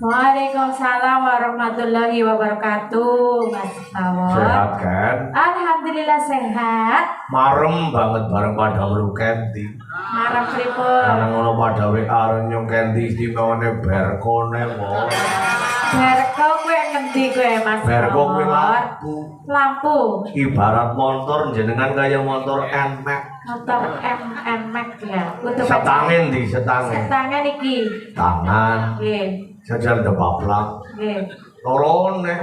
Waalaikumsalam warahmatullahi wabarakatuh. Mas Tawon. Sehat kan? Alhamdulillah sehat. Marem banget bareng pada lu Kenti. Marem pripun? Karena ngono pada WA nyong Kenti istimewane berkone mo. Berko kowe ngendi kowe Mas? Berko kuwi lampu. Lampu. Ibarat motor jenengan kaya motor NMAX. Motor MMX ya. Kudu Setangen di setangen. Setangen iki. Tangan. Nggih. Jajar debaplang. Nggih. Lorone.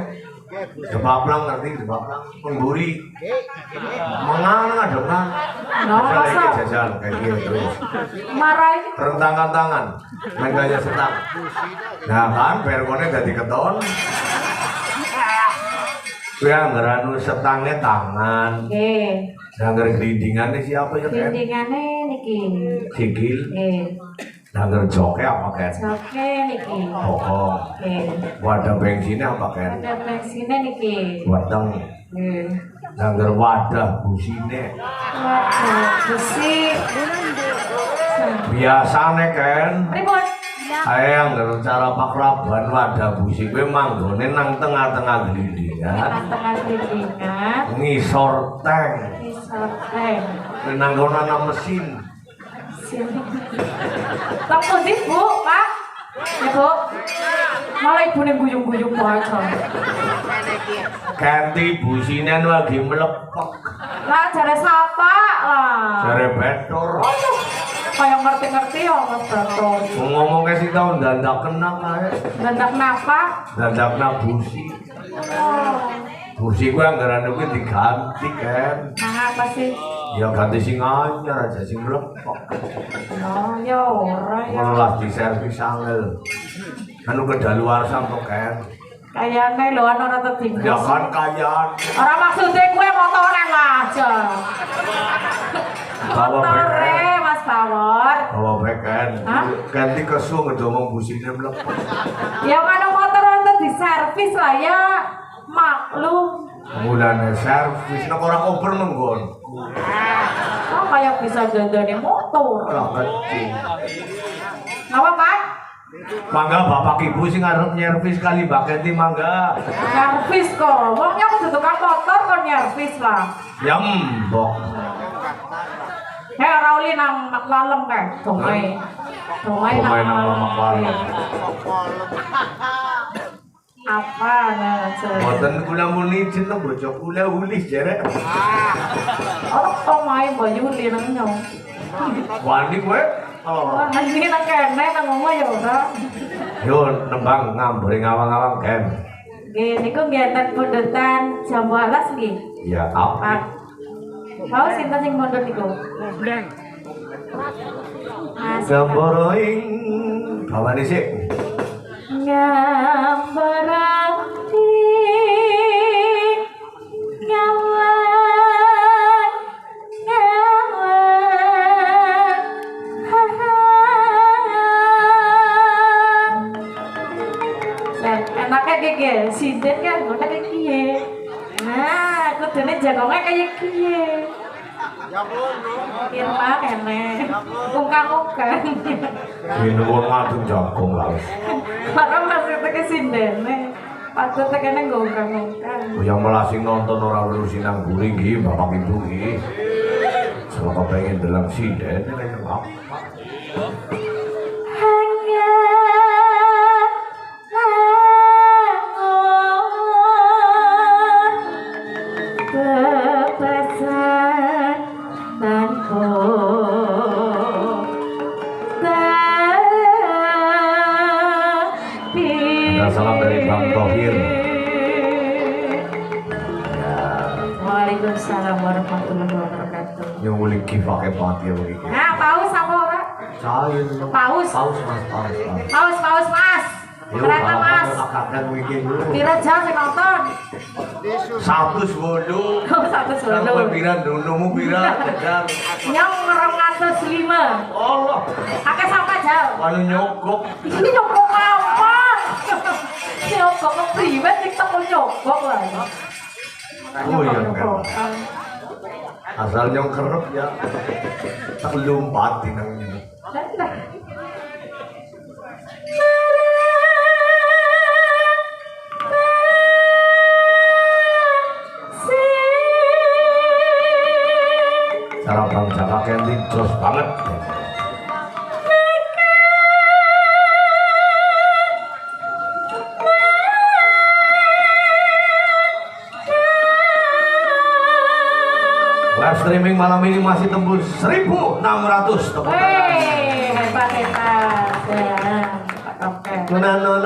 Debaplang ngerti debaplang. Mengguri. Mengang adegan. Jajal kayak gitu. Marai Rentangkan tangan. Main gaya setang. Nah kan berkone dadi keton. Kuwi anggaran setangnya tangan. nggih. Anggar gelindingannya siapa ya kan? Gendingane niki. Sikil. Nggih. Anggar joke apa kan? Joke niki. Bokong. Nggih. Wadah bensinnya apa kan? Ada bensinnya niki. Wadeng. Nggih. Anggar wadah busine. Waduh, besi. Biasane kan? Pripun? Ae anggar cara pakraban wadah busi kuwi manggone nang tengah-tengah gelindingan. Tengah gelindingan. Ngisor tank. Isor teh. Nang kono ana mesin. Sini. Tong pundi, Bu, Pak? Ya, Bu. Malah ibune guyung-guyung aja. Ganti busine lagi melepek. Lah jare sapa lah. Jare betor. Aduh, kayak ngerti-ngerti ya Mas Bator. Ngomongnya sih tau dandak kenang kae. Dandak napa? Dandakna busi. Oh. Busi gue anggaran itu diganti kan. Nah, apa sih? Ya ganti sing anyar aja sing melepek. Oh, ya ora ya. Malah di servis angel. Anu kedaluarsa kok kan. Kayane lho ana ora tertinggal. Ya kan kayaan. Ora maksude kowe motoran aja. Bawa Motore beken. Mas Bawor. Bawa beken. Hah? Ganti kesu ngedomong busine melepek. Ya kan motor untuk diservis lah ya. Maklum. Mulane servis nek ora kober menggon. Oh kayak bisa dandani motor. Ora kecil. Ngapa Pak? Mangga bapak ibu sing arep nyervis kali Mbak Kenti mangga. Nyervis kok. Wongnya aku tukang motor kok nyervis lah. Ya mbok. Ora uli nang lalem kae. Dongae. Dongae Dongae nang lemak lalem. Apa nah? Mboten kula muni jeneng bojo kula ulis jerek. Ora tong main bayu li nang nyong. Wani kowe? Oh. Wah, ini nang kene nang ngomong ya ora. Yo nembang ngambure ngawang-awang kan. Nggih niku nggih pundutan jam 12 nggih. Ya apa? Mau sinten sing mondot niku? Gamboroing bawane sik. Ngambarati ngawan ngawan enaknya kayak sinden kan ngono kayak kiye. Nah, kudune jagongnya kayak kiye. Irma kene. Ungkang-ungkang. Dene wong ngadung jagong lah. Karena masih teke sindene. Patut tekene nggo ungkang-ungkang. Yang melasing nonton ora urusin nang guri nggih bapak ibu nggih. Semoga pengen dalam sinden nek apa. warahmatullahi wabarakatuh. Nyulik pakai pati begitu. Nah, paus apa ora? Cair. Paus. Paus. Mas. Berapa Mas? Akan weekend dulu. Pira jam sing nonton? 110. Oh, 110. Nang pira dunungmu pira kejar. Nyong 205. Allah. Akeh sampe jauh. Anu nyogok. Ini nyogok apa? Nyogok kok priwet TikTok kok nyogok wae. Oh iya kan. Asal nyong kerep ya. Tak lompat nang ini. Cara bangsa kakek ini jos banget. Live streaming malam ini masih tembus 1.600 tepuk tangan. Hebat. Ya, oke. Nano.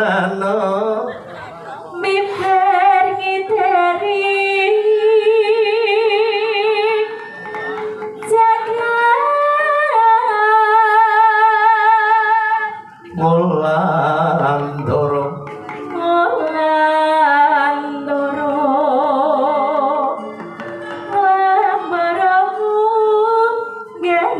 Miber ngiteri Molandoro amaramu gai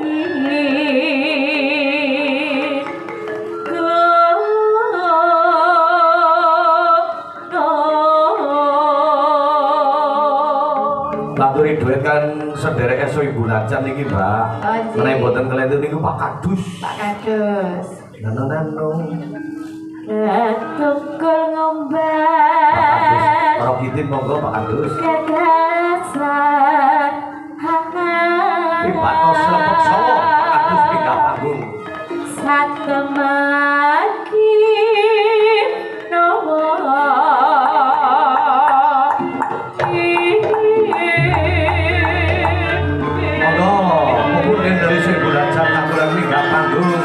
Laturi duet kan sederek eso ibu Nacan niki mbak. Menawi boten kelentur niku Pak Kadus. Pak Kadus. Nano. Ketukul Pak ngombat Kadus. Orang kitin monggo Pak Kadus. gagasan Pak Noslepek Solo Pak Kadus pindah panggung. Satemaki nomo Monggo mungkin dari ibu Nacan aturan pindah panggung.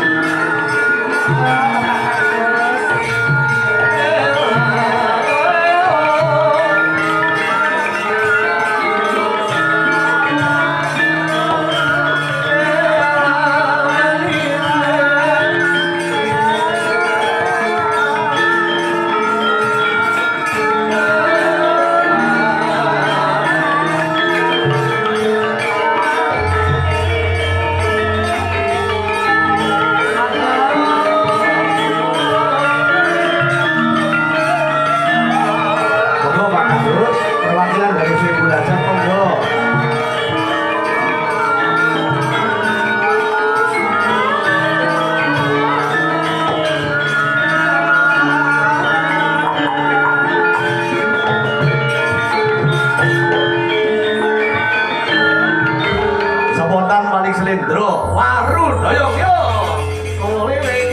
Perwakilan dari Ibu Nacan monggo. Spontan balik selendro, waru doyong yo. Ngoliling.